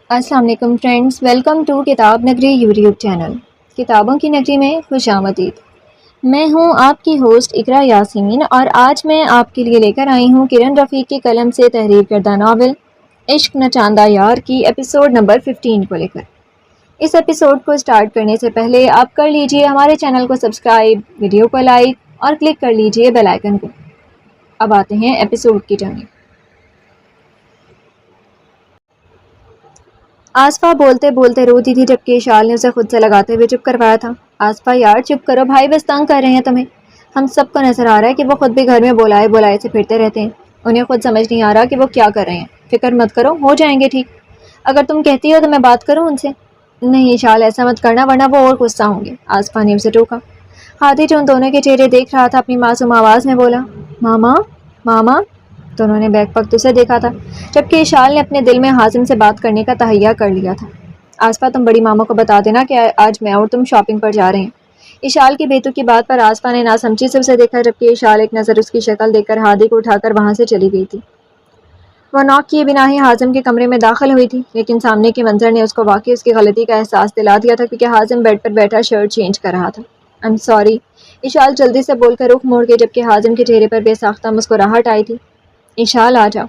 السلام علیکم friends, welcome to کتاب نگری یوٹیوب چینل۔ کتابوں کی نگری میں خوش آمدید۔ میں ہوں آپ کی ہوسٹ اقرا یاسین، اور آج میں آپ کے لیے لے کر آئی ہوں کرن رفیق کی قلم سے تحریر کردہ ناول عشق نہ چاندہ یار کی ایپیسوڈ نمبر 15 کو لے کر۔ اس ایپیسوڈ کو سٹارٹ کرنے سے پہلے آپ کر لیجئے ہمارے چینل کو سبسکرائب، ویڈیو کو لائک اور کلک کر لیجئے بیل آئیکن کو۔ اب آتے ہیں ایپیسوڈ کی جانب۔ آصفہ بولتے بولتے روتی تھی، جبکہ اشال نے اسے خود سے لگاتے ہوئے چپ کروایا تھا۔ آصفہ یار چپ کرو، بھائی بس تنگ کر رہے ہیں تمہیں۔ ہم سب کو نظر آ رہا ہے کہ وہ خود بھی گھر میں بلائے بلائے سے پھرتے رہتے ہیں، انہیں خود سمجھ نہیں آ رہا کہ وہ کیا کر رہے ہیں۔ فکر مت کرو، ہو جائیں گے ٹھیک۔ اگر تم کہتی ہو تو میں بات کروں ان سے۔ نہیں اشال، ایسا مت کرنا ورنہ وہ اور غصہ ہوں گے، آصفہ نے اسے ٹوکا۔ ہادی جو ان دونوں کے چہرے دیکھ رہا تھا اپنی معصوم آواز میں بولا، ماما ماما۔ دونوں نے بیک وقت اسے دیکھا تھا، جبکہ اشال نے اپنے دل میں حازم سے بات کرنے کا تہیہ کر لیا تھا۔ آصفہ تم بڑی ماما کو بتا دینا کہ آج میں اور تم شاپنگ پر جا رہے ہیں۔ اشال کی بیتو کی بات پر آصفہ نے ناسمجھی سے اسے دیکھا، جبکہ اشال ایک نظر اس کی شکل دیکھ کر ہادی کو اٹھا کر وہاں سے چلی گئی تھی۔ وہ نوک کیے بنا ہی حازم کے کمرے میں داخل ہوئی تھی، لیکن سامنے کے منظر نے اس کو واقعی اس کی غلطی کا احساس دلا دیا تھا، کیونکہ حازم بیڈ پر بیٹھا شرٹ چینج کر رہا تھا۔ I'm sorry، اشال جلدی سے بول کر رخ موڑ کے، جبکہ حازم کے چہرے پر بے ساختہ مسکراہٹ آئی تھی۔ اشال آ جاؤ۔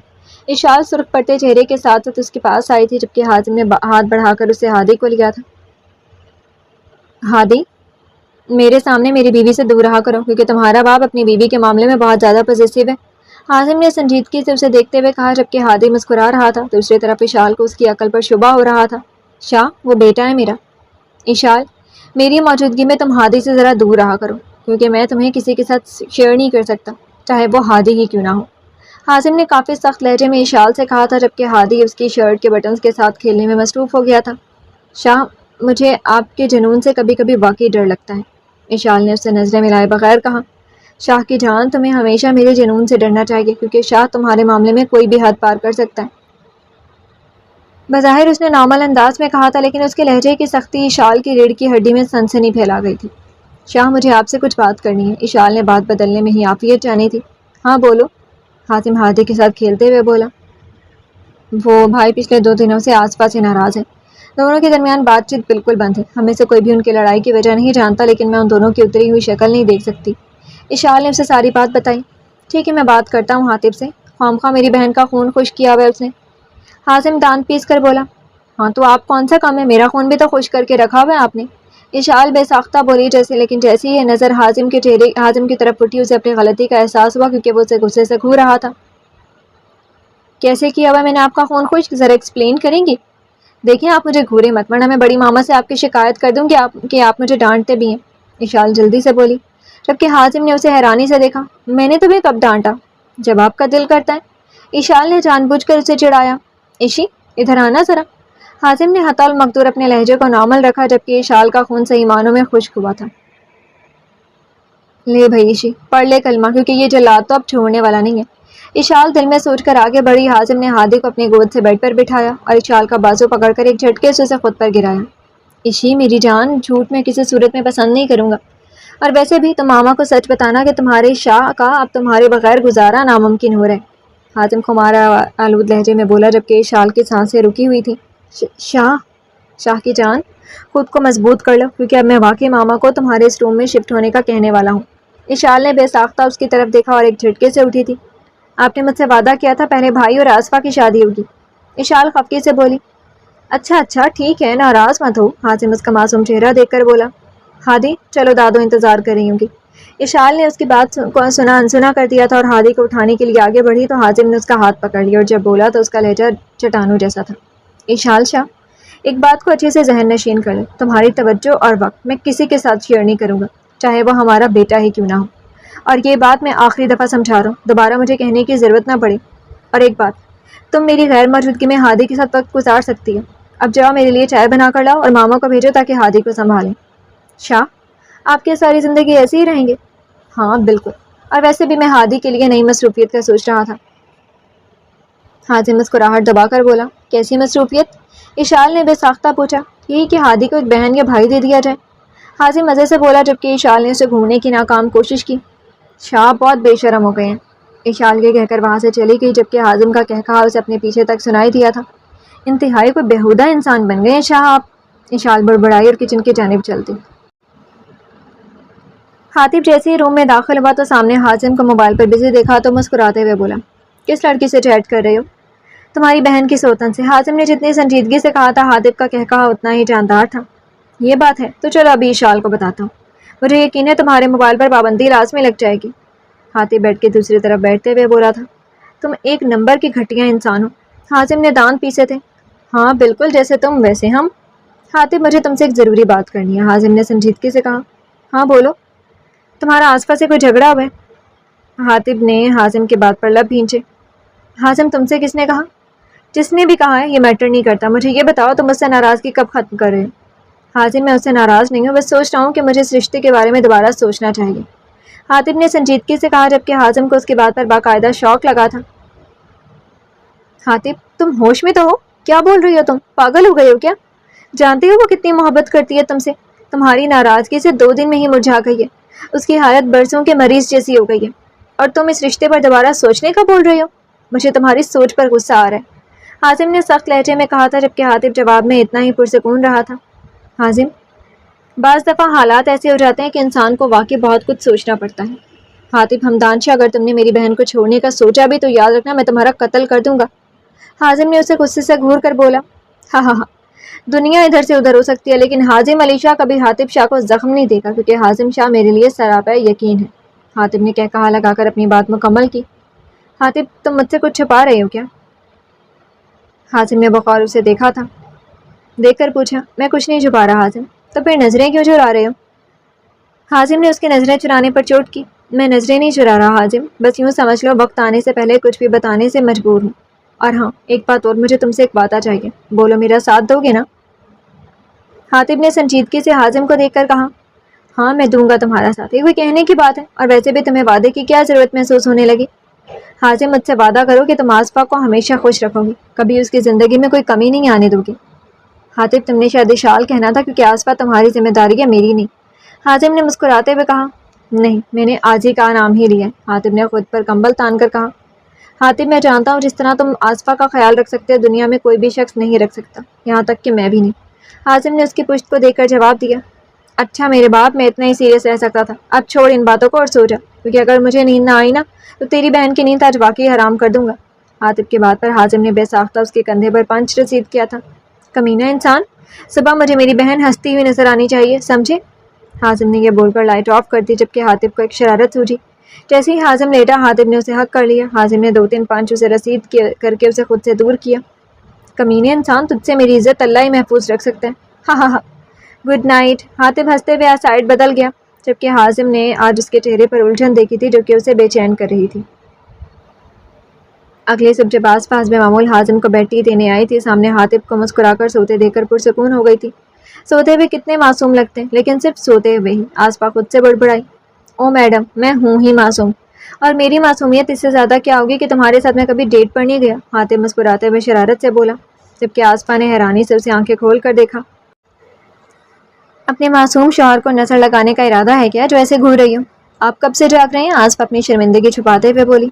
اشال سرخ پڑتے چہرے کے ساتھ ساتھ اس کے پاس آئی تھی، جبکہ حازم نے ہاتھ بڑھا کر اسے ہادی کو لیا تھا۔ ہادی، میرے سامنے میری بیوی سے دور رہا کرو، کیونکہ تمہارا باپ اپنی بیوی کے معاملے میں بہت زیادہ پوزیسو ہے، حازم نے سنجیدگی سے اسے دیکھتے ہوئے کہا، جبکہ ہادی مسکرا رہا تھا۔ دوسری طرف اشال کو اس کی عقل پر شبہ ہو رہا تھا۔ شاہ، وہ بیٹا ہے میرا۔ اشال، میری موجودگی میں تم ہادی سے ذرا دور رہا کرو، کیونکہ میں تمہیں کسی کے ساتھ شیئر نہیں کر سکتا، چاہے وہ ہادی ہی کیوں نہ ہو، حازم نے کافی سخت لہجے میں اشال سے کہا تھا، جبکہ ہادی اس کی شرٹ کے بٹنز کے ساتھ کھیلنے میں مصروف ہو گیا تھا۔ شاہ، مجھے آپ کے جنون سے کبھی کبھی واقعی ڈر لگتا ہے، اشال نے اس سے نظریں ملائے بغیر کہا۔ شاہ کی جان، تمہیں ہمیشہ میرے جنون سے ڈرنا چاہیے، کیونکہ شاہ تمہارے معاملے میں کوئی بھی حد پار کر سکتا ہے۔ بظاہر اس نے نارمل انداز میں کہا تھا، لیکن اس کے لہجے کی سختی اشال کی ریڑھ کی ہڈی میں سنسنی پھیلا گئی تھی۔ شاہ، مجھے آپ سے کچھ بات کرنی ہے، اشال نے بات بدلنے میں ہی عافیت جانی تھی۔ ہاں بولو، حازم ہادی کے ساتھ کھیلتے ہوئے بولا۔ وہ بھائی پچھلے 2 دنوں سے آصفہ سے ناراض ہے، دونوں کے درمیان بات چیت بالکل بند ہے، ہمیں سے کوئی بھی ان کی لڑائی کی وجہ نہیں جانتا، لیکن میں ان دونوں کی اتری ہوئی شکل نہیں دیکھ سکتی۔ اشال نے اسے ساری بات بتائی۔ ٹھیک ہے، میں بات کرتا ہوں حاتب سے، خواہ میری بہن کا خون خشک کیا ہوا ہے اس نے، حازم دانت پیس کر بولا۔ ہاں تو آپ کون سا کام ہے، میرا خون بھی تو خشک کر کے رکھا ہوا ہے آپ نے، اشال بے ساختہ بولی، لیکن جیسی ہی نظر حازم کی طرف اٹھی، اسے اپنی غلطی کا احساس ہوا، کیونکہ وہ اسے غصے سے گھور رہا تھا۔ کیسے کیا ہوا میں نے آپ کا خون خشک، ذرا ایکسپلین کریں گی؟ دیکھیں آپ مجھے گھورے مت، ورنہ میں بڑی ماما سے آپ کی شکایت کر دوں گی کہ آپ مجھے ڈانٹتے بھی ہیں، اشال جلدی سے بولی، جبکہ حازم نے اسے حیرانی سے دیکھا۔ میں نے تمہیں کب ڈانٹا؟ جب آپ کا دل کرتا ہے، اشال نے جان بوجھ کر اسے چڑھایا۔ ایشی، ادھر آنا ذرا۔ حازم نے حتی المقدور اپنے لہجے کو نارمل رکھا، جبکہ اشال کا خون صحیح معنوں میں خشک ہوا تھا۔ لے بھائی ایشی، پڑھ لے کلمہ، کیونکہ یہ جلاد تو اب چھوڑنے والا نہیں ہے، اشال دل میں سوچ کر آگے بڑھی۔ حازم نے ہادی کو اپنی گود سے بیڈ پر بٹھایا اور اشال کا بازو پکڑ کر ایک جھٹکے سے اسے خود پر گرایا۔ ایشی میری جان، جھوٹ میں کسی صورت میں پسند نہیں کروں گا، اور ویسے بھی تم ماما کو سچ بتانا کہ تمہارے شاہ کا اب تمہارے بغیر گزارا ناممکن ہو رہا ہے، حازم خمارہ آلود لہجے میں بولا، جبکہ اشال کی سانسیں رکی ہوئی تھی۔ شاہ کی جان، خود کو مضبوط کر لو، کیونکہ اب میں واقعی ماما کو تمہارے اس روم میں شفٹ ہونے کا کہنے والا ہوں۔ اشال نے بے ساختہ اس کی طرف دیکھا اور ایک جھٹکے سے اٹھی تھی۔ آپ نے مجھ سے وعدہ کیا تھا پہلے بھائی اور آصفہ کی شادی ہوگی، اشال خفگی سے بولی۔ اچھا ٹھیک ہے، ناراض مت ہو، حازم اس کا معصوم چہرہ دیکھ کر بولا۔ ہادی چلو، دادو انتظار کر رہی ہوں گی۔ اشال نے اس کی بات کو سنا انسنا کر دیا تھا اور ہادی کو اٹھانے کے لیے آگے بڑھی، تو حازم نے اس کا ہاتھ پکڑ لیا، اور جب بولا تو اس کا لہجہ چٹانوں جیسا تھا۔ اشال شاہ، ایک بات کو اچھے سے ذہن نشین کر لیں، تمہاری توجہ اور وقت میں کسی کے ساتھ شیئر نہیں کروں گا، چاہے وہ ہمارا بیٹا ہی کیوں نہ ہو، اور یہ بات میں آخری دفعہ سمجھا رہا ہوں، دوبارہ مجھے کہنے کی ضرورت نہ پڑے۔ اور ایک بات، تم میری غیر موجودگی میں ہادی کے ساتھ وقت گزار سکتی ہو، اب جاؤ میرے لیے چائے بنا کر لاؤ اور ماما کو بھیجو تاکہ ہادی کو سنبھالیں۔ شاہ، آپ کی ساری زندگی ایسے ہی رہیں گے؟ ہاں بالکل، اور ویسے بھی میں ہادی کے لیے نئی مصروفیت کا سوچ رہا تھا، حازم مسکراہٹ دبا کر بولا۔ کیسی مصروفیت؟ اشال نے بے ساختہ پوچھا۔ یہی کہ ہادی کو ایک بہن یا بھائی دے دیا جائے، حازم مزے سے بولا، جبکہ اشال نے اسے گھومنے کی ناکام کوشش کی۔ شاہ بہت بے شرم ہو گئے ہیں، اشال کے کہہ کر وہاں سے چلی گئی، جبکہ حازم کا کہکہا اسے اپنے پیچھے تک سنائی دیا تھا۔ انتہائی کوئی بیہودہ انسان بن گئے ہیں شاہ آپ، اشال بڑبڑائی اور کچن کی جانب چلتی۔ خاطب جیسے ہی روم میں داخل ہوا تو سامنے حازم کو موبائل پر بزی دیکھا تو مسکراتے ہوئے بولا، کس لڑکی سے چیٹ کر رہے ہو؟ تمہاری بہن کی سوتن سے۔ حازم نے جتنی سنجیدگی سے کہا تھا حاطب کا کہا اتنا ہی جاندار تھا۔ یہ بات ہے تو چلو ابھی اشال کو بتاتا ہوں، مجھے یقین ہے تمہارے موبائل پر پابندی لازمی لگ جائے گی۔ حاطب بیڈ کے دوسری طرف بیٹھتے ہوئے بولا تھا، تم ایک نمبر کی گھٹیا انسان ہو۔ حازم نے دانت پیسے تھے، ہاں بالکل جیسے تم ویسے ہم۔ حاطب مجھے تم سے ایک ضروری بات کرنی ہے، حازم نے سنجیدگی سے کہا۔ ہاں بولو۔ تمہارا آس پاس سے کوئی جھگڑا ہوا ہے؟ حاطب نے حازم کے بات پر لب بھینچے۔ حازم تم سے کس نے کہا؟ جس نے بھی کہا ہے یہ میٹر نہیں کرتا، مجھے یہ بتاؤ تم مجھ سے ناراضگی کب ختم کر رہے ہو؟ حازم میں اس سے ناراض نہیں ہوں، بس سوچ رہا ہوں کہ مجھے اس رشتے کے بارے میں دوبارہ سوچنا چاہیے، حاطب نے سنجیدگی سے کہا، جبکہ حازم کو اس کی بات پر باقاعدہ شوق لگا تھا۔ حاطب تم ہوش میں تو ہو؟ کیا بول رہی ہو تم؟ پاگل ہو گئے ہو کیا؟ جانتی ہو وہ کتنی محبت کرتی ہے تم سے، تمہاری ناراضگی سے 2 دن میں ہی مرجھا گئی ہے، اس کی حالت برسوں کے مریض جیسی ہو گئی ہے، اور تم اس رشتے پر دوبارہ سوچنے کا بول رہی ہو؟ مجھے تمہاری سوچ پر غصہ آ رہا ہے، حازم نے سخت لہجے میں کہا تھا، جبکہ حاطب جواب میں اتنا ہی پرسکون رہا تھا۔ حازم بعض دفعہ حالات ایسے ہو جاتے ہیں کہ انسان کو واقعی بہت کچھ سوچنا پڑتا ہے۔ حاطب ہمدان شاہ، اگر تم نے میری بہن کو چھوڑنے کا سوچا بھی تو یاد رکھنا میں تمہارا قتل کر دوں گا۔ حازم نے اسے غصے سے گھور کر بولا، ہاں ہاں ہاں، دنیا ادھر سے ادھر ہو سکتی ہے لیکن حازم علی شاہ کبھی حاطب شاہ کو زخم نہیں دے گا، کیونکہ حازم شاہ میرے لیے سراپا یقین ہے۔ حاطب نے کہا لگا کر اپنی بات مکمل کی۔ حاطب تم مجھ سے کچھ چھپا رہے ہو کیا؟ حازم نے بغور اسے دیکھا تھا، دیکھ کر پوچھا، میں کچھ نہیں چھپا رہا حازم۔ تو پھر نظریں کیوں چرا رہے ہو؟ حازم نے اس کی نظریں چرانے پر چوٹ کی، میں نظریں نہیں چرا رہا حازم، بس یوں سمجھ لو وقت آنے سے پہلے کچھ بھی بتانے سے مجبور ہوں۔ اور ہاں ایک بات اور، مجھے تم سے ایک بات چاہیے، بولو میرا ساتھ دو گے نا؟ حاطب نے سنجیدگی سے حازم کو دیکھ کر کہا، ہاں میں دوں گا تمہارا ساتھ، یہ کوئی کہنے کی بات ہے، اور ویسے بھی تمہیں وعدے کی کیا ضرورت محسوس ہونے لگی؟ حازم مجھ سے وعدہ کرو کہ تم آصفہ کو ہمیشہ خوش رکھو گی، کبھی اس کی زندگی میں کوئی کمی نہیں آنے دو گی۔ حاطب تم نے شاید اشال کہنا تھا، کیونکہ آصفہ تمہاری ذمہ داری ہے میری نہیں۔ حازم نے مسکراتے ہوئے کہا، نہیں میں نے آج ہی کا نام ہی لیا ہے۔ حاطب نے خود پر کمبل تان کر کہا، حاطب میں جانتا ہوں جس طرح تم آصفہ کا خیال رکھ سکتے ہو دنیا میں کوئی بھی شخص نہیں رکھ سکتا، یہاں تک کہ میں بھی نہیں۔ حازم نے اس کی پشت کو دیکھ کر جواب دیا، اچھا میرے باپ میں اتنا ہی سیریس رہ سکتا تھا، اب چھوڑ ان باتوں کو اور سو جا، کیونکہ اگر مجھے نیند نہ آئی نا تو تیری بہن کی نیند آج واقعی حرام کر دوں گا۔ حاطب کی بات پر حازم نے بے ساختہ اس کے کندھے پر پنچ رسید کیا تھا، کمینہ انسان، صبح مجھے میری بہن ہنستی ہوئی نظر آنی چاہیے، سمجھے؟ حازم نے یہ بول کر لائٹ آف کر دی، جبکہ حاطب کو ایک شرارت سوجھی۔ جیسے ہی حازم لیٹا حاطب نے اسے حق کر لیا۔ حازم نے 2-3 پنچ اسے رسید کر کے اسے خود سے دور کیا۔ کمینے انسان، تجھ سے میری عزت اللہ ہی محفوظ رکھ سکتا ہے، ہاں ہاں ہاں، گڈ نائٹ۔ حاطب ہنستے ہوئے سائڈ بدل گیا، جبکہ حازم نے آج اس کے چہرے پر الجھن دیکھی تھی جو کہ اسے بے چین کر رہی تھی۔ اگلی صبح جب آصفہ حسب معمول حازم کو بیڈ ٹی دینے آئی تھی، سامنے حاطب کو مسکرا کر سوتے دیکھ کر پرسکون ہو گئی تھی۔ سوتے ہوئے کتنے معصوم لگتے ہیں، لیکن صرف سوتے ہوئے ہی۔ آصفہ خود سے بڑبڑائی، او میڈم میں ہوں ہی معصوم، اور میری معصومیت اس سے زیادہ کیا ہوگی کہ تمہارے ساتھ میں کبھی ڈیٹ پر نہیں گیا، حاطب مسکراتے ہوئے شرارت سے بولا، جبکہ آصفہ نے حیرانی سے اسے آنکھیں کھول کر دیکھا۔ اپنے معصوم شوہر کو نظر لگانے کا ارادہ ہے کیا جو ایسے گھور رہی ہو؟ آپ کب سے جاگ رہے ہیں؟ آصفہ اپنی شرمندگی چھپاتے ہوئے بولی۔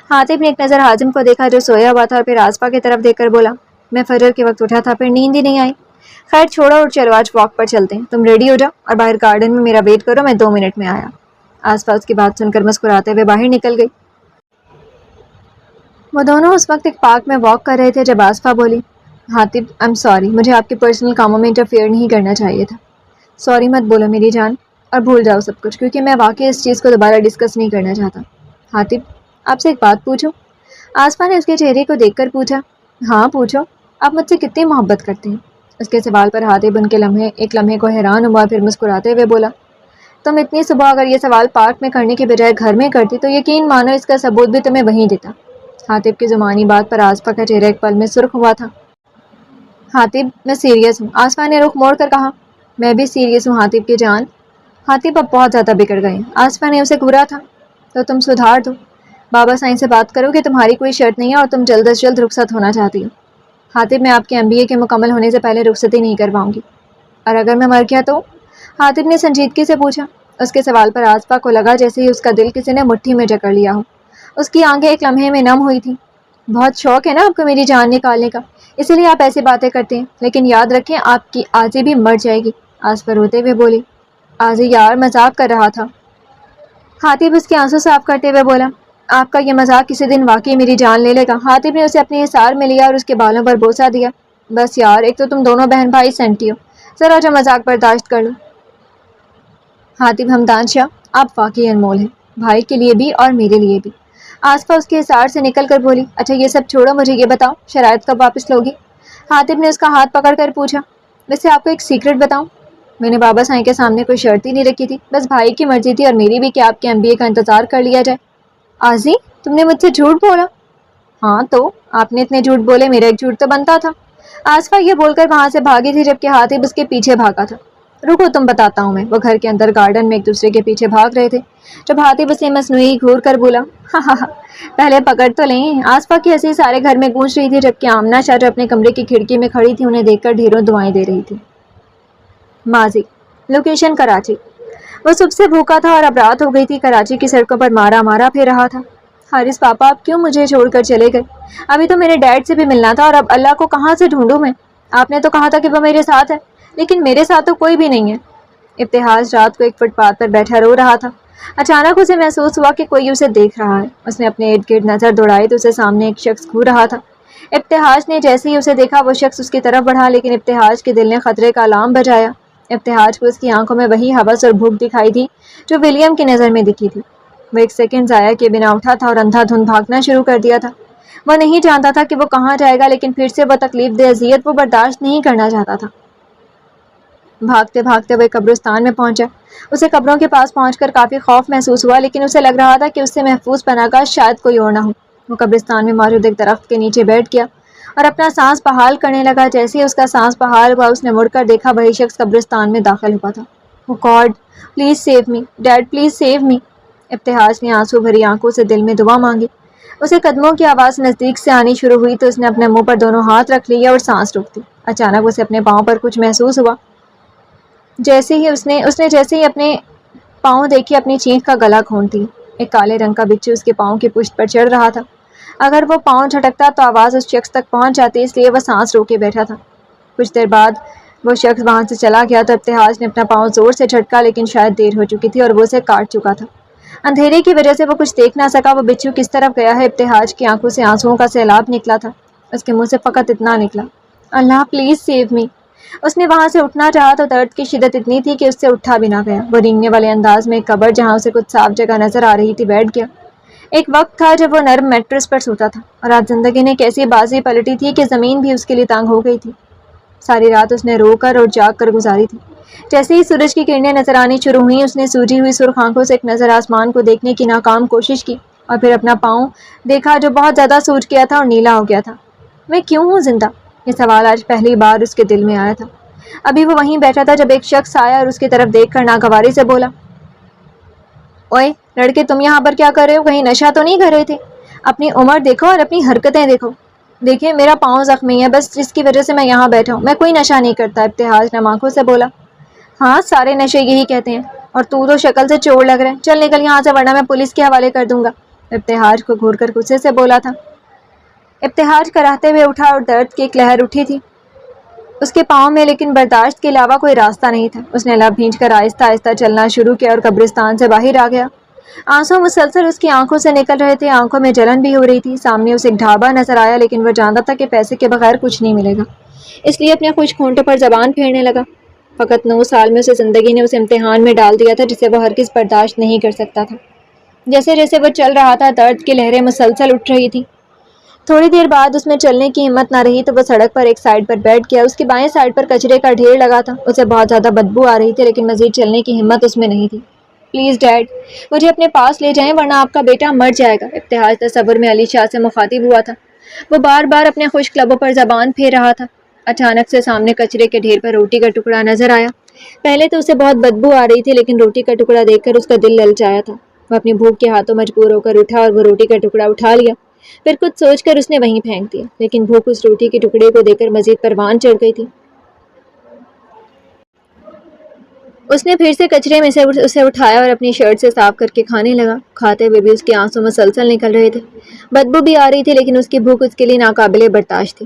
حاطب نے ایک نظر حازم کو دیکھا جو سویا ہوا تھا، اور پھر آصفہ کی طرف دیکھ کر بولا، میں فجر کے وقت اٹھا تھا، پھر نیند ہی نہیں آئی۔ خیر چھوڑو اور چلو آج واک پر چلتے ہیں، تم ریڈی ہو جاؤ اور باہر گارڈن میں میرا ویٹ کرو، میں 2 منٹ میں آیا۔ آصفہ اس کی بات سن کر مسکراتے ہوئے باہر نکل گئی۔ وہ دونوں اس وقت ایک پارک میں واک کر رہے تھے جب آصفہ بولی، حاطب آئی ایم سوری، مجھے آپ کے پرسنل کاموں میں انٹرفیئر نہیں کرنا چاہیے تھا۔ سوری مت بولو میری جان، اور بھول جاؤ سب کچھ، کیونکہ میں واقعی اس چیز کو دوبارہ ڈسکس نہیں کرنا چاہتا۔ حاطب آپ سے ایک بات پوچھوں؟ آصفہ نے اس کے چہرے کو دیکھ کر پوچھا۔ ہاں پوچھو، آپ مجھ سے کتنی محبت کرتے ہیں؟ اس کے سوال پر حاطب ایک لمحے کو حیران ہوا، پھر مسکراتے ہوئے بولا، تم اتنی صبح اگر یہ سوال پارک میں کرنے کے بجائے گھر میں کرتی تو یقین مانو اس کا ثبوت بھی تمہیں وہیں دیتا۔ حاطب کی زبانی بات پر آصفہ کا چہرہ ایک پل میں سرخ ہوا تھا۔ حاطب میں سیریس ہوں، آصفہ نے رخ موڑ کر کہا۔ میں بھی سیریس ہوں حاطب کی جان۔ حاطب اب بہت زیادہ بگڑ گئے ہیں، آصفہ نے اسے گھورا تھا، تو تم سدھار دو، بابا سائن سے بات کرو کہ تمہاری کوئی شرط نہیں ہے اور تم جلد از جلد رخصت ہونا چاہتی ہو۔ حاطب میں آپ کے MBA کے مکمل ہونے سے پہلے رخصتی نہیں کرواؤں گی۔ اور اگر میں مر گیا تو؟ حاطب نے سنجیدگی سے پوچھا۔ اس کے سوال پر آصفہ کو لگا جیسے ہی اس کا دل کسی نے مٹھی میں جکڑ لیا ہو۔ اس کی آنکھیں ایک لمحے میں نم ہوئی تھیں۔ بہت شوق ہے نا آپ کو میری جان نکالنے کا، اسی لیے آپ ایسی باتیں کرتے ہیں، لیکن یاد رکھیں آپ کی آزی بھی مر جائے گی۔ آصفہ روتے ہوئے بولی۔ آزی یار مذاق کر رہا تھا۔ حاتب اس کے آنسو صاف کرتے ہوئے بولا، آپ کا یہ مذاق کسی دن واقعی میری جان لے لے گا۔ حاتب نے اسے اپنے حصار میں لیا اور اس کے بالوں پر بوسہ دیا۔ بس یار، ایک تو تم دونوں بہن بھائی سینٹی ہو، ذرا جو مذاق برداشت کر لو۔ حاتب ہمدان شاہ، آپ واقعی انمول ہیں، بھائی کے لیے بھی اور میرے لیے بھی۔ آصفہ اس کے حصار سے نکل کر بولی، اچھا یہ سب چھوڑو، مجھے یہ بتاؤ شرائط کب واپس لوگی؟ حاتب نے اس کا ہاتھ پکڑ کر پوچھا۔ ویسے آپ کو ایک سیکرٹ بتاؤں؟ میں نے بابا سائیں کے سامنے کوئی شرط ہی نہیں رکھی تھی، بس بھائی کی مرضی تھی اور میری بھی کہ آپ کے MBA کا انتظار کر لیا جائے۔ آزی، تم نے مجھ سے جھوٹ بولا؟ ہاں تو آپ نے اتنے جھوٹ بولے، میرا ایک جھوٹ تو بنتا تھا۔ آصفہ یہ بول کر وہاں سے بھاگی تھی جبکہ حاتب اس کے پیچھے بھاگا تھا۔ رکو تم بتاتا ہوں میں۔ وہ گھر کے اندر گارڈن میں ایک دوسرے کے پیچھے بھاگ رہے تھے جب حاتب اسے مصنوعی گھور کر بولا، ہاں ہاں ہاں، پہلے پکڑ تو لیں۔ آصفہ کی ہنسی سارے گھر میں گونج رہی تھی جبکہ آمنہ شاہ جو اپنے کمرے کی کھڑکی میں کھڑی تھی انہیں دیکھ کر ڈھیروں دعائیں دے رہی تھی۔ ماضی، لوکیشن کراچی۔ وہ صبح سے بھوکا تھا اور اب رات ہو گئی تھی۔ کراچی کی سڑکوں پر مارا مارا پھر رہا تھا۔ حارث پاپا، آپ کیوں مجھے چھوڑ کر چلے گئے؟ ابھی تو میرے ڈیڈ سے بھی ملنا تھا اور اب اللہ کو کہاں سے ڈھونڈوں میں؟ آپ نے تو کہا تھا کہ وہ میرے ساتھ ہے، لیکن میرے ساتھ تو کوئی بھی نہیں ہے۔ ابتہاج رات کو ایک فٹ پاتھ پر بیٹھا رو رہا تھا۔ اچانک اسے محسوس ہوا کہ کوئی اسے دیکھ رہا ہے۔ اس نے اپنے ارد گرد نظر دوڑائی تو اسے سامنے ایک شخص گھور رہا تھا۔ ابتہاج نے جیسے ہی اسے دیکھا وہ شخص اس کی طرف بڑھا، لیکن ابتہاج کے دل نے خطرے کا الارم بجایا۔ ابتہاج کو اس کی آنکھوں میں وہی ہوس اور بھوک دکھائی دی جو ولیم کی نظر میں دکھی تھی۔ وہ ایک سیکنڈ ضائع کیے بنا اٹھا تھا اور اندھا دھند بھاگنا شروع کر دیا تھا۔ وہ نہیں جانتا تھا کہ وہ کہاں جائے گا، لیکن پھر سے وہ تکلیف دہ اذیت وہ برداشت نہیں کرنا چاہتا تھا۔ بھاگتے بھاگتے وہ ایک قبرستان میں پہنچا۔ اسے قبروں کے پاس پہنچ کر کافی خوف محسوس ہوا، لیکن اسے لگ رہا تھا کہ اس سے محفوظ پناہ گاہ شاید کوئی اور نہ ہو۔ وہ قبرستان میں موجود ایک درخت کے نیچے بیٹھ گیا اور اپنا سانس بحال کرنے لگا۔ جیسے ہی اس کا سانس بحال ہوا اس نے مڑ کر دیکھا، وہی شخص قبرستان میں داخل ہوا تھا۔ Oh God, please save me, Dad, please save me۔ ابتہاج نے آنسو بھری آنکھوں سے دل میں دعا مانگی۔ اسے قدموں کی آواز نزدیک سے آنی شروع ہوئی تو اس نے اپنے منہ پر دونوں ہاتھ رکھ لیے اور سانس روک دی۔ اچانک اسے اپنے پاؤں پر کچھ محسوس ہوا۔ جیسے ہی اس نے جیسے ہی اپنے پاؤں دیکھے اپنی چینخ کا گلا کھول دی۔ ایک کالے رنگ کا بچھو اس کے پاؤں کی پشت پر چڑھ رہا تھا۔ اگر وہ پاؤں جھٹکتا تو آواز اس شخص تک پہنچ جاتی، اس لیے وہ سانس روکے بیٹھا تھا۔ کچھ دیر بعد وہ شخص وہاں سے چلا گیا تو ابتہاج نے اپنا پاؤں زور سے جھٹکا، لیکن شاید دیر ہو چکی تھی اور وہ اسے کاٹ چکا تھا۔ اندھیرے کی وجہ سے وہ کچھ دیکھ نہ سکا۔ وہ بچھو کس طرف گیا ہے؟ ابتہاج کی آنکھوں سے آنسوؤں کا سیلاب نکلا تھا۔ اس کے منہ سے فقط اتنا نکلا، اللہ پلیز سیو می۔ اس نے وہاں سے اٹھنا چاہا تو درد کی شدت اتنی تھی کہ اس سے اٹھا بھی نہ گیا۔ وہ رینگنے والے انداز میں ایک قبر جہاں اسے کچھ صاف جگہ نظر آ رہی تھی بیٹھ گیا۔ ایک وقت تھا جب وہ نرم میٹرس پر سوتا تھا اور آج زندگی نے کیسی بازی پلٹی تھی کہ زمین بھی اس کے لیے تنگ ہو گئی تھی۔ ساری رات اس نے رو کر اور جاگ کر گزاری تھی۔ جیسے ہی سورج کی کرنیں نظر آنی شروع ہوئیں اس نے سوجی ہوئی سرخ آنکھوں سے ایک نظر آسمان کو دیکھنے کی ناکام کوشش کی اور پھر اپنا پاؤں دیکھا جو بہت زیادہ سوج گیا تھا اور نیلا ہو گیا تھا۔ میں کیوں ہوں زندہ؟ یہ سوال آج پہلی بار اس کے دل میں آیا تھا۔ ابھی وہ وہیں بیٹھا تھا جب ایک شخص آیا اور اس کی طرف دیکھ کر ناگواری سے بولا، اوئے لڑکے، تم یہاں پر کیا کر رہے ہو؟ کہیں نشہ تو نہیں کر رہے تھے؟ اپنی عمر دیکھو اور اپنی حرکتیں دیکھو۔ دیکھیں میرا پاؤں زخمی ہے، بس جس کی وجہ سے میں یہاں بیٹھا ہوں، میں کوئی نشہ نہیں کرتا۔ ابتہاج نم آنکھوں سے بولا، ہاں سارے نشے یہی کہتے ہیں، اور تو شکل سے چور لگ رہا ہے، چل نکل یہاں سے ورنہ میں پولیس کے حوالے کر دوں گا۔ ابتہاج کو گھور کر غصے سے بولا تھا۔ ابتہاج کراہتے ہوئے اٹھا اور درد کی ایک لہر اٹھی تھی اس کے پاؤں میں، لیکن برداشت کے علاوہ کوئی راستہ نہیں تھا۔ اس نے لب بھینچ کر آہستہ آہستہ چلنا شروع کیا اور قبرستان سے باہر آ گیا۔ آنسو مسلسل اس کی آنکھوں سے نکل رہے تھے، آنکھوں میں جلن بھی ہو رہی تھی۔ سامنے اسے ایک ڈھابا نظر آیا، لیکن وہ جانتا تھا کہ پیسے کے بغیر کچھ نہیں ملے گا، اس لیے اپنے خشک ہونٹوں پر زبان پھیرنے لگا۔ فقط 9 سال میں اسے زندگی نے اسے امتحان میں ڈال دیا تھا جسے وہ ہرگز برداشت نہیں کر سکتا تھا۔ جیسے جیسے وہ چل رہا تھا درد کی لہریں مسلسل اٹھ رہی تھی۔ تھوڑی دیر بعد اس میں چلنے کی ہمت نہ رہی تو وہ سڑک پر ایک سائڈ پر بیٹھ گیا۔ اس کی بائیں سائڈ پر کچرے کا ڈھیر لگا تھا، اسے بہت زیادہ بدبو آ رہی تھی، لیکن مزید چلنے کی ہمت اس میں نہیں تھی۔ پلیز ڈیڈ، مجھے اپنے پاس لے جائیں ورنہ آپ کا بیٹا مر جائے گا۔ ابتہاج تصور میں علی شاہ سے مخاطب ہوا تھا۔ وہ بار بار اپنے خشک لبوں پر زبان پھیر رہا تھا۔ اچانک سے سامنے کچرے کے ڈھیر پر روٹی کا ٹکڑا نظر آیا۔ پہلے تو اسے بہت بدبو آ رہی تھی، لیکن روٹی کا ٹکڑا دیکھ کر اس کا دل للچایا تھا۔ وہ اپنی بھوک کے ہاتھوں مجبور ہو کر اٹھا اور وہ روٹی کا ٹکڑا اٹھا لیا۔ پھر کچھ سوچ کر اس نے وہیں پھینک دیا، لیکن بھوک اس روٹی کے ٹکڑے کو دیکھ کر مزید پروان چڑھ گئی تھی۔ اس نے پھر سے کچرے میں سے اسے اٹھایا اور اپنی شرٹ سے صاف کر کے کھانے لگا۔ کھاتے ہوئے بھی اس کے آنسو مسلسل نکل رہے تھے، بدبو بھی آ رہی تھی، لیکن اس کی بھوک اس کے لیے ناقابل برداشت تھی۔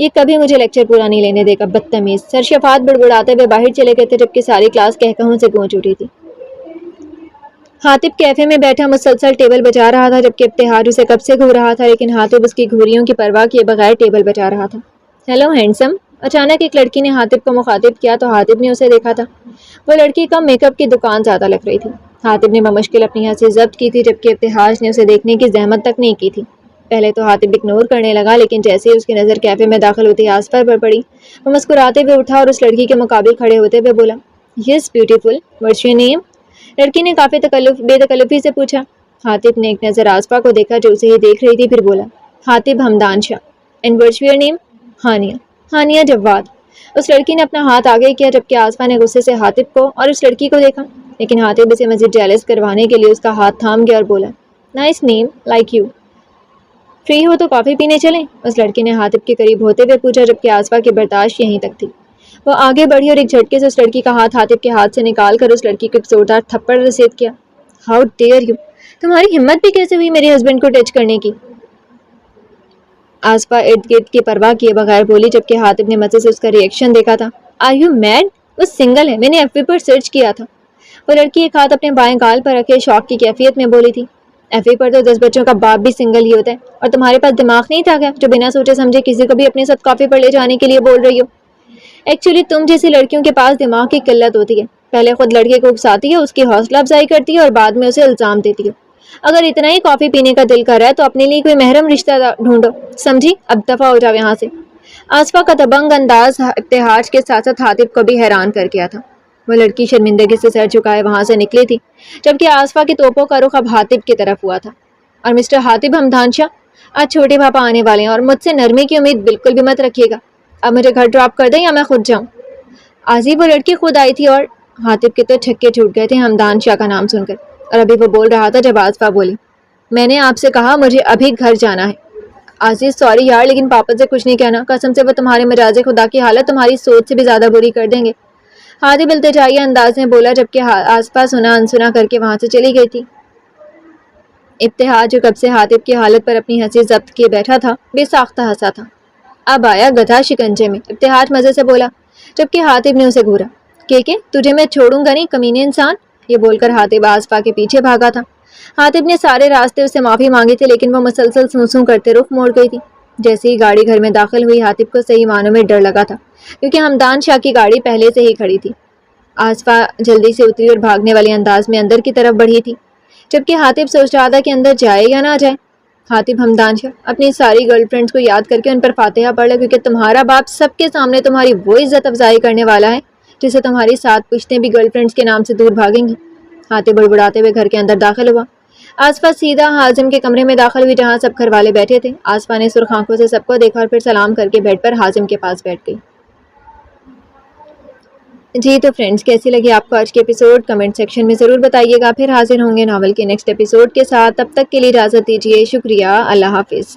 یہ کبھی مجھے لیکچر پورا نہیں لینے دے گا، بدتمیز۔ سر شفاعت بڑبڑاتے ہوئے باہر چلے گئے تھے جبکہ ساری کلاس کہکہوں سے گونج اٹھی تھی۔ حاطب کیفے میں بیٹھا مسلسل ٹیبل بجا رہا تھا جبکہ ابتہاج اسے کب سے گھور رہا تھا، لیکن حاطب اس کی گھوریوں کی پرواہ کیے بغیر ٹیبل بجا رہا تھا۔ ہیلو ہینڈسم، اچانک ایک لڑکی نے حاطب کو مخاطب کیا تو حاطب نے اسے دیکھا تھا۔ وہ لڑکی کم میک اپ کی دکان زیادہ لگ رہی تھی۔ حاطب نے بمشکل اپنی ہنسی ضبط کی تھی جبکہ ابتہاج نے اسے دیکھنے کی زحمت تک نہیں کی تھی۔ پہلے تو حاطب اگنور کرنے لگا، لیکن جیسے ہی اس کی نظر کیفے میں داخل ہوتی آسفا پر پڑی، وہ مسکراتے ہوئے اٹھا اور اس لڑکی کے مقابل کھڑے ہوتے ہوئے بولا، یس بیوٹیفل، واٹس یور نیم؟ لڑکی نے کافی بے تکلفی سے پوچھا۔ حاطب نے ایک نظر آسفا کو دیکھا جو اسے ہی دیکھ رہی تھی، پھر بولا، Hatib Hamdan Shah. And what's your name? Hania. Hania Jawad. اس لڑکی نے اپنا ہاتھ آگے کیا جبکہ آسفا نے غصے سے حاطب کو اور اس لڑکی کو دیکھا، لیکن حاطب اسے مزید جیلس کروانے کے لیے اس کا ہاتھ تھام گیا اور بولا، nice name, like you. Free ہو تو کافی پینے چلیں؟ اس لڑکی نے حاطب کے قریب ہوتے ہوئے پوچھا جبکہ آسفا کی برداشت یہیں تک تھی۔ وہ آگے بڑھی اور ایک جھٹکے سے اس لڑکی کا ہاتھ حاطب کے ہاتھ سے نکال کر اس لڑکی کو ایک زوردار تھپڑ رسید کیا۔ ہاؤ ڈیئر یو، تمہاری ہمت بھی کیسے ہوئی میرے ہسبینڈ کو ٹچ کرنے کی؟ آسفا ارد گرد کی پرواہ کیے بغیر بولی جبکہ حاطب نے مزے سے اس کا ری ایکشن دیکھا تھا۔ Are you mad? وہ سنگل ہے، میں نے ایف بی پر سرچ کیا تھا۔ وہ لڑکی ایک ہاتھ اپنے بائیں گال پر رکھے شوق کی کیفیت میں بولی تھی، ایف بی پر تو 10 بچوں کا باپ بھی سنگل ہی ہوتا ہے، اور تمہارے پاس دماغ نہیں تھا کیا جو بنا سوچے سمجھے کسی کو بھی اپنے ساتھ کافی پر لے جانے کے لیے بول رہی ہو؟ ایکچولی تم جیسی لڑکیوں کے پاس دماغ کی قلت ہوتی ہے، پہلے خود لڑکے کو اکساتی ہے، اس کی حوصلہ افزائی کرتی ہے اور بعد میں اسے الزام دیتی ہے۔ اگر اتنا ہی کافی پینے کا دل کر رہا ہے تو اپنے لیے کوئی محرم رشتہ ڈھونڈو، سمجھی؟ اب دفعہ ہو جاؤ یہاں سے۔ آسفا کا دبنگ انداز ابتہاج کے ساتھ ساتھ حاطب کو بھی حیران کر گیا تھا۔ وہ لڑکی شرمندگی سے سر جھکائے وہاں سے نکلی تھی جبکہ آسفا کی توپوں کا رخ اب حاطب کی طرف ہوا تھا۔ اور مسٹر حاطب حمدان شاہ، آج چھوٹے پاپا آنے والے ہیں اور مجھ سے نرمی کی امید بالکل بھی مت رکھیے گا۔ اب مجھے گھر ڈراپ کر دیں یا میں خود جاؤں؟ آزی وہ لڑکی خود آئی تھی اور حاطب کے تو چھکے چھوٹ گئے تھے حمدان شاہ کا نام سن کر، اور ابھی وہ بول رہا تھا جب آسفا بولی، میں نے آپ سے کہا مجھے ابھی گھر جانا ہے۔ عزیز سوری یار، لیکن پاپا سے کچھ نہیں کہنا، قسم سے وہ تمہارے مجاز خدا کی حالت تمہاری سوچ سے بھی زیادہ بری کر دیں گے، حاطب التجائی انداز میں بولا جبکہ آسفا سنا انسنا کر کے وہاں سے چلی گئی تھی۔ ابتہاج جو کب سے حاطب کی حالت پر اپنی ہنسی ضبط کیے بیٹھا تھا بے ساختہ ہنسا تھا۔ اب آیا گدھا شکنجے میں، ابتہاج مزے سے بولا جبکہ حاطب نے اسے گھورا، کہ تجھے میں چھوڑوں گا نہیں کمینے انسان۔ یہ بول کر حاطب آسفا کے پیچھے بھاگا تھا۔ حاطب نے سارے راستے اسے معافی مانگی تھی لیکن وہ مسلسل سوں کرتے رخ موڑ گئی تھی۔ جیسے ہی گاڑی گھر میں داخل ہوئی حاطب کو صحیح معنوں میں ڈر لگا تھا کیونکہ حمدان شاہ کی گاڑی پہلے سے ہی کھڑی تھی۔ آسفا جلدی سے اتری اور بھاگنے والے انداز میں اندر کی طرف بڑھی تھی جبکہ حاطب سوچ رہا تھا کہ اندر جائے یا نہ جائے۔ حاطب حمدان شاہ، اپنی ساری گرل فرینڈز کو یاد کر کے ان پر فاتحہ پڑھ لو کیونکہ تمہارا باپ سب کے سامنے تمہاری وہ عزت افزائی کرنے والا ہے جسے تمہاری 7 پشتیں بھی گرل فرینڈز کے نام سے دور بھاگیں گی۔ حاطب بڑبڑاتے ہوئے گھر کے اندر داخل ہوا۔ آسفا سیدھا حازم کے کمرے میں داخل ہوئی جہاں سب گھر والے بیٹھے تھے۔ آسفا نے سرخ آنکھوں سے سب کو دیکھا اور پھر سلام کر کے بیڈ پر حازم کے پاس بیٹھ گئی۔ جی تو فرینڈز، کیسی لگی آپ کو آج کی ایپیسوڈ؟ کمنٹ سیکشن میں ضرور بتائیے گا۔ پھر حاضر ہوں گے ناول کے نیکسٹ ایپیسوڈ کے ساتھ، تب تک کے لیے اجازت دیجیے، شکریہ، اللہ حافظ۔